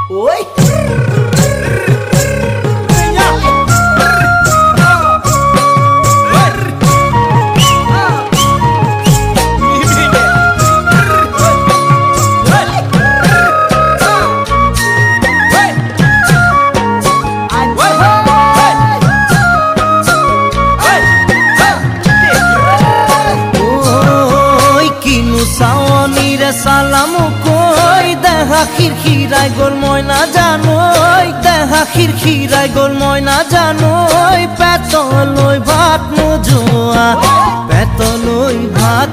ওই সালামু কই দেখা খিরখিরাই গোল ময়না জানোই দেখা খিরখিরাই গোল ময়না জানোই পেতলই ভাত নোজোয়া পেতলই ভাত